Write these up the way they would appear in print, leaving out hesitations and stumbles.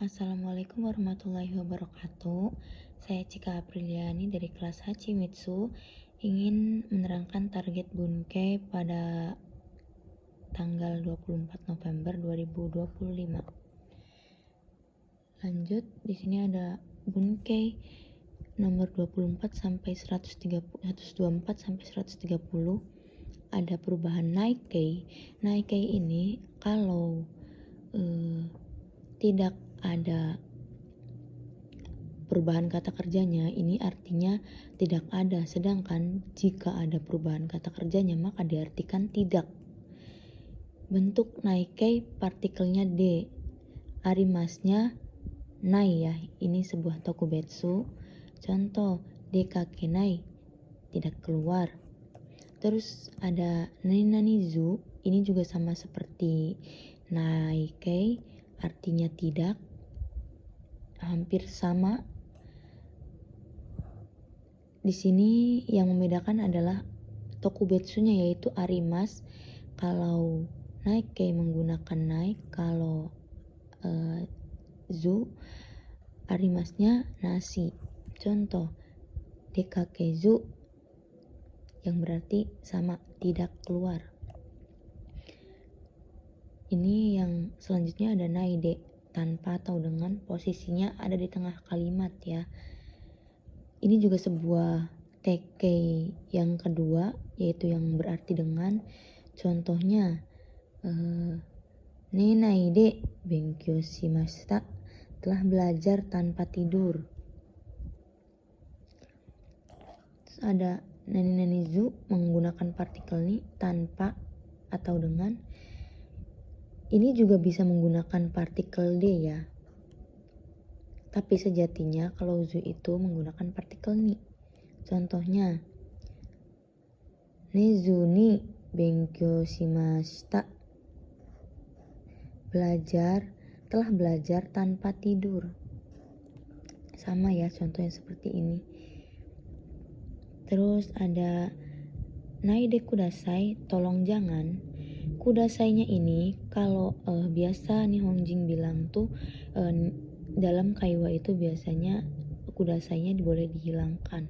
Assalamualaikum warahmatullahi wabarakatuh. Saya Cika Apriliani dari kelas Hachimitsu ingin menerangkan target Bunkei pada tanggal 24 November 2025. Lanjut, di sini ada Bunkei nomor 24 sampai 124 sampai 130. Ada perubahan Naikei. Naikei ini kalau tidak ada perubahan kata kerjanya, ini artinya tidak ada. Sedangkan jika ada perubahan kata kerjanya, maka diartikan tidak. Bentuk Naikei partikelnya D. Arimasnya nai ya. Ini sebuah tokubetsu. Contoh, dekakenai, tidak keluar. Terus ada nani-nani-zu. Ini juga sama seperti Naikei, artinya tidak. Hampir sama. Di sini yang membedakan adalah tokubetsunya, yaitu arimas. Kalau Naikei menggunakan nai, kalau zu arimasnya nasi. Contoh, dekakezu, yang berarti sama, tidak keluar. Ini yang selanjutnya ada naide, tanpa atau dengan, posisinya ada di tengah kalimat ya. Ini juga sebuah tekei yang kedua, yaitu yang berarti dengan. Contohnya, nenaide benkyou shimashita, telah belajar tanpa tidur. Terus ada nani-nani-zu menggunakan partikel ni, tanpa atau dengan. Ini juga bisa menggunakan partikel D ya. Tapi sejatinya kalau zu itu menggunakan partikel ni. Contohnya, nezu ni benkyou shimashita, telah belajar tanpa tidur. Sama ya contohnya seperti ini. Terus ada naide kudasai, tolong jangan. Kudasainya ini kalau biasa Nihonjin bilang tuh dalam kaiwa itu biasanya kudasainya boleh dihilangkan.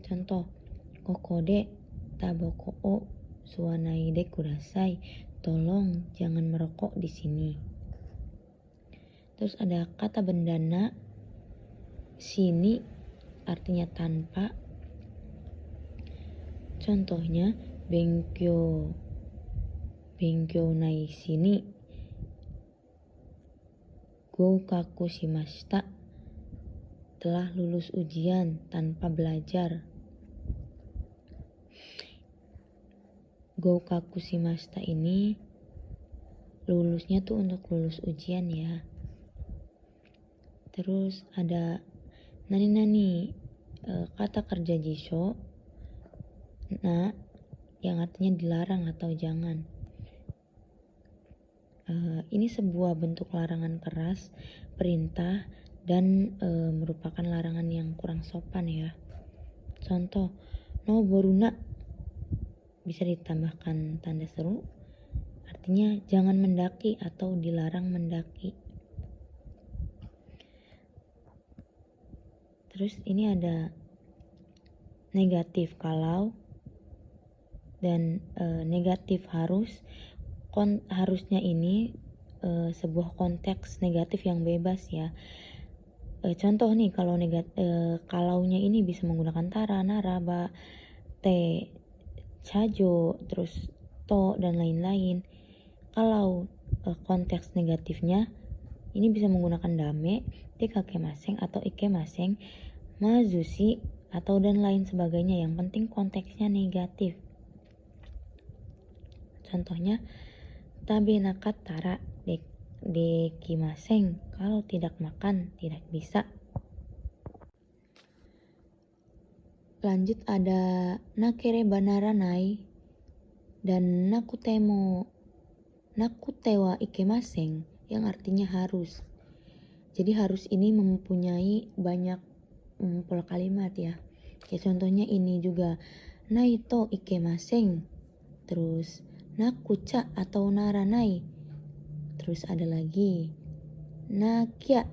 Contoh, kokode tabako o suwanaide kudasai, tolong jangan merokok di sini. Terus ada kata bendana, sini artinya tanpa. Contohnya, benkyou nai sini, goukaku shimashita, telah lulus ujian tanpa belajar. Goukaku shimashita ini lulusnya tuh untuk lulus ujian ya. Terus ada nani-nani, kata kerja jisho, nah, yang artinya dilarang atau jangan. Ini sebuah bentuk larangan keras, perintah, dan merupakan larangan yang kurang sopan ya. Contoh, no boruna, bisa ditambahkan tanda seru, artinya jangan mendaki atau dilarang mendaki. Terus ini ada negatif kalau dan negatif harus. Harusnya ini sebuah konteks negatif yang bebas ya. Contoh nih, kalau kalaunya ini bisa menggunakan tara, nara, ba, te, chajo, terus to, dan lain-lain. Kalau konteks negatifnya ini bisa menggunakan dame, dekakemaseng atau ikemaseng, mazushi, atau dan lain sebagainya. Yang penting konteksnya negatif. Contohnya, tabe nakattara dekimaseng, kalau tidak makan tidak bisa. Lanjut ada nakereba naranai dan nakute wa ikemaseng, yang artinya harus. Jadi harus ini mempunyai banyak pola kalimat ya. Kayak contohnya ini juga, naito ikemaseng, terus nakucha atau naranai. Terus ada lagi, nakia.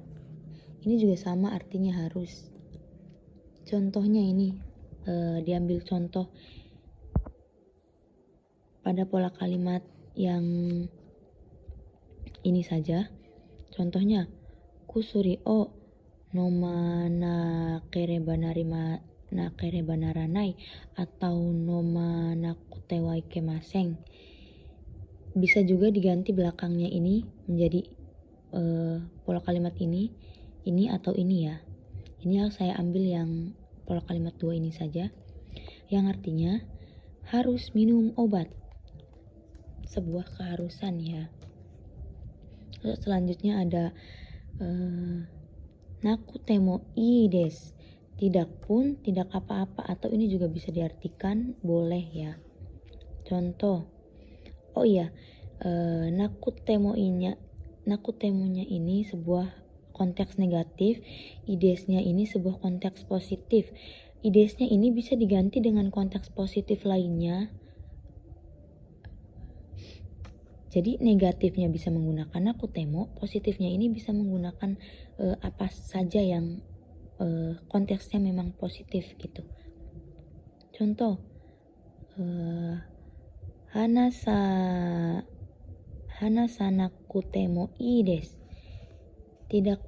Ini juga sama artinya harus. Contohnya ini, diambil contoh pada pola kalimat yang ini saja. Contohnya, kusuri o noma nakere banaranai atau noma nakutewa ikemaseng. Bisa juga diganti belakangnya ini menjadi pola kalimat ini atau ini ya. Ini saya ambil yang pola kalimat 2 ini saja, yang artinya harus minum obat. Sebuah keharusan ya. Terus selanjutnya ada nakutemo ii desu. Tidak pun, tidak apa-apa, atau ini juga bisa diartikan boleh ya. Contoh, oh iya, nakutemonya ini sebuah konteks negatif, idesnya ini sebuah konteks positif. Idesnya ini bisa diganti dengan konteks positif lainnya. Jadi negatifnya bisa menggunakan nakutemo, positifnya ini bisa menggunakan apa saja yang konteksnya memang positif gitu. Contoh, hanasa nakutemo ii desu. Tidak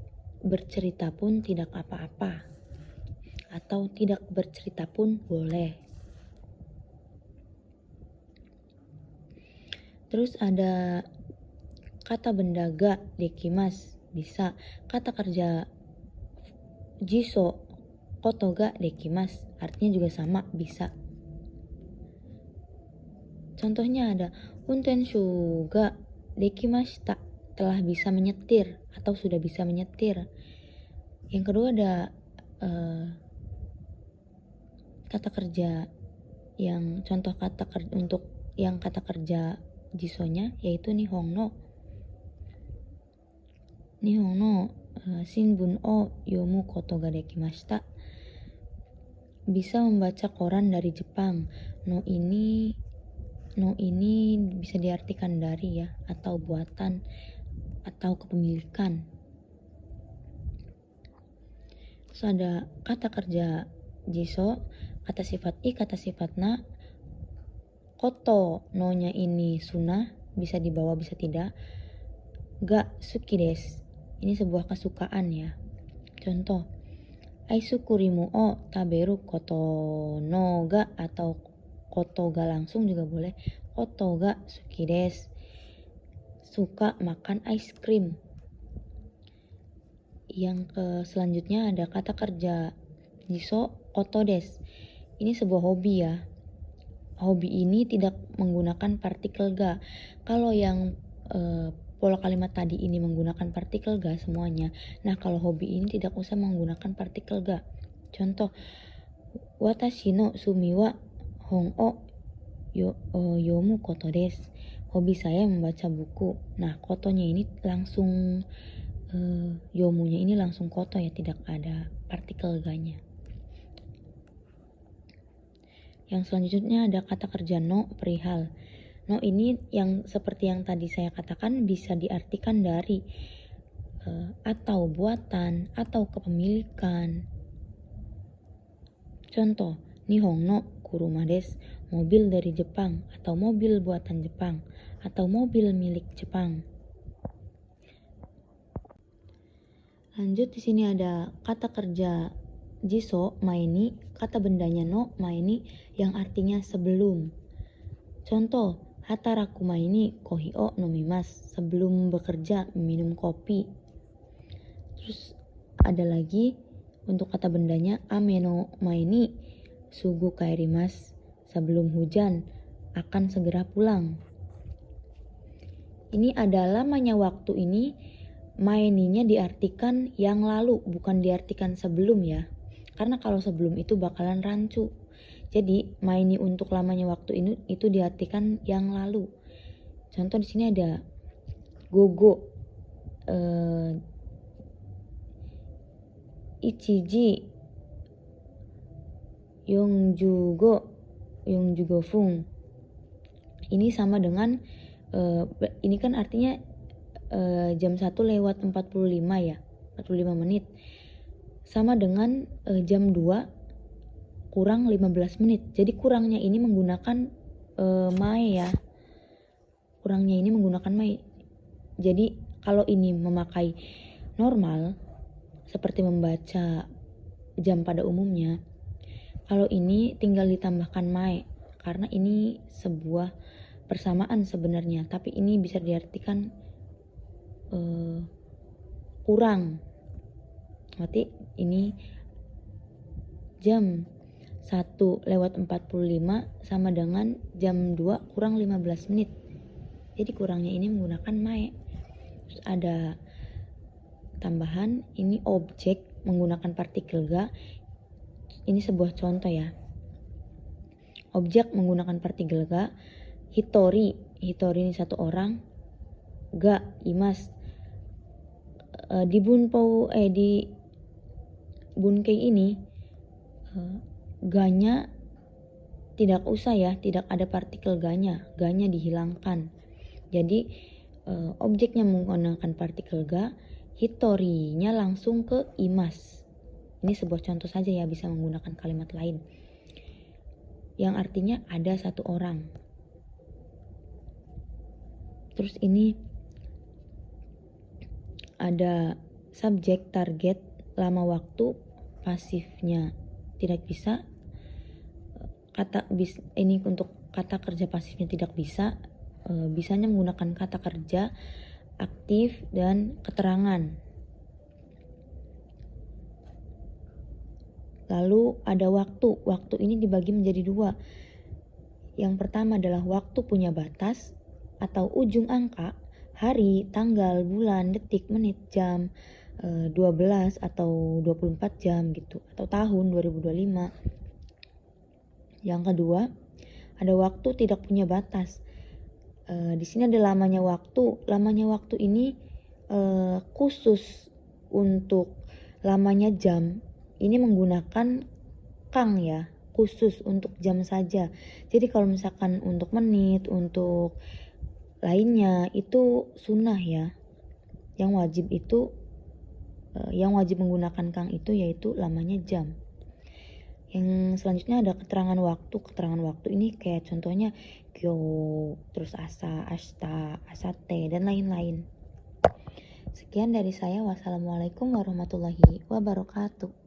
bercerita pun tidak apa-apa, atau tidak bercerita pun boleh. Terus ada kata benda ga dekimasu, bisa. Kata kerja jiso koto ga dekimasu, artinya juga sama, bisa. Contohnya ada untenshu ga dekimashita, telah bisa menyetir atau sudah bisa menyetir. Yang kedua ada kata kerja yang contoh kata kerja untuk yang kata kerja jisonya yaitu nihon no shinbun o yomu koto ga dekimashita. Bisa membaca koran dari Jepang. No ini bisa diartikan dari ya, atau buatan atau kepemilikan. Terus ada kata kerja jiso, kata sifat i, kata sifat na. Koto no-nya ini sunah, bisa dibawa bisa tidak. Ga suki desu, ini sebuah kesukaan ya. Contoh, aisukurimu o taberu koto no ga, atau koto ga langsung juga boleh. Koto ga suki desu, suka makan ice cream. Yang selanjutnya ada kata kerja jiso koto desu. Ini sebuah hobi ya. Hobi ini tidak menggunakan partikel ga. Kalau yang pola kalimat tadi ini menggunakan partikel ga semuanya. Nah, kalau hobi ini tidak usah menggunakan partikel ga. Contoh, watashi no sumi wa hon o yomu koto desu. Hobi saya membaca buku. Nah, kotonya ini langsung yomunya ini langsung koto ya, tidak ada partikel ga-nya. Yang selanjutnya ada kata kerja no, perihal. No ini yang seperti yang tadi saya katakan bisa diartikan dari atau buatan atau kepemilikan. Contoh, nihon no kuruma desu, mobil dari Jepang atau mobil buatan Jepang atau mobil milik Jepang. Lanjut, di sini ada kata kerja jiso maini, kata bendanya no maini yang artinya sebelum. Contoh, hataraku maini kohi o nomimasu, sebelum bekerja minum kopi. Terus ada lagi untuk kata bendanya ame no maini sugu kaerimasu, sebelum hujan akan segera pulang. Ini ada lamanya waktu ini, maininya diartikan yang lalu, bukan diartikan sebelum ya. Karena kalau sebelum itu bakalan rancu. Jadi maini untuk lamanya waktu ini itu diartikan yang lalu. Contoh di sini ada gogo, ichiji, yongjugo fung. Ini sama dengan ini kan artinya jam 1 lewat 45 ya, 45 menit. Sama dengan jam 2 kurang 15 menit. Jadi kurangnya ini menggunakan mae ya. Kurangnya ini menggunakan mae. Jadi kalau ini memakai normal seperti membaca jam pada umumnya, kalau ini tinggal ditambahkan mae karena ini sebuah persamaan sebenarnya, tapi ini bisa diartikan kurang. Berarti ini jam 1 lewat 45 sama dengan jam 2 kurang 15 menit. Jadi kurangnya ini menggunakan mae. Terus ada tambahan, ini objek menggunakan partikel ga. Ini sebuah contoh ya. Objek menggunakan partikel ga. Hitori ini satu orang. Ga imas. Di bunkei ini ganya tidak usah ya, tidak ada partikel ganya dihilangkan. Jadi objeknya menggunakan partikel ga, hitorinya langsung ke imas. Ini sebuah contoh saja ya, bisa menggunakan kalimat lain yang artinya ada satu orang. Terus ini ada subjek, target, lama waktu, pasifnya tidak bisa. Ini untuk kata kerja pasifnya tidak bisa. Bisanya menggunakan kata kerja, aktif, dan keterangan. Lalu ada waktu. Waktu ini dibagi menjadi dua. Yang pertama adalah waktu punya batas atau ujung angka, hari, tanggal, bulan, detik, menit, jam, 12 atau 24 jam gitu, atau tahun 2025. Yang kedua, ada waktu tidak punya batas. Di sini ada lamanya waktu. Lamanya waktu ini khusus untuk lamanya jam. Ini menggunakan kang ya, khusus untuk jam saja. Jadi kalau misalkan untuk menit, untuk lainnya itu sunnah ya. Yang wajib menggunakan kang itu yaitu lamanya jam. Yang selanjutnya ada keterangan waktu. Keterangan waktu ini kayak contohnya kyo, terus asa, ashita, asate, dan lain-lain. Sekian dari saya. Wassalamualaikum warahmatullahi wabarakatuh.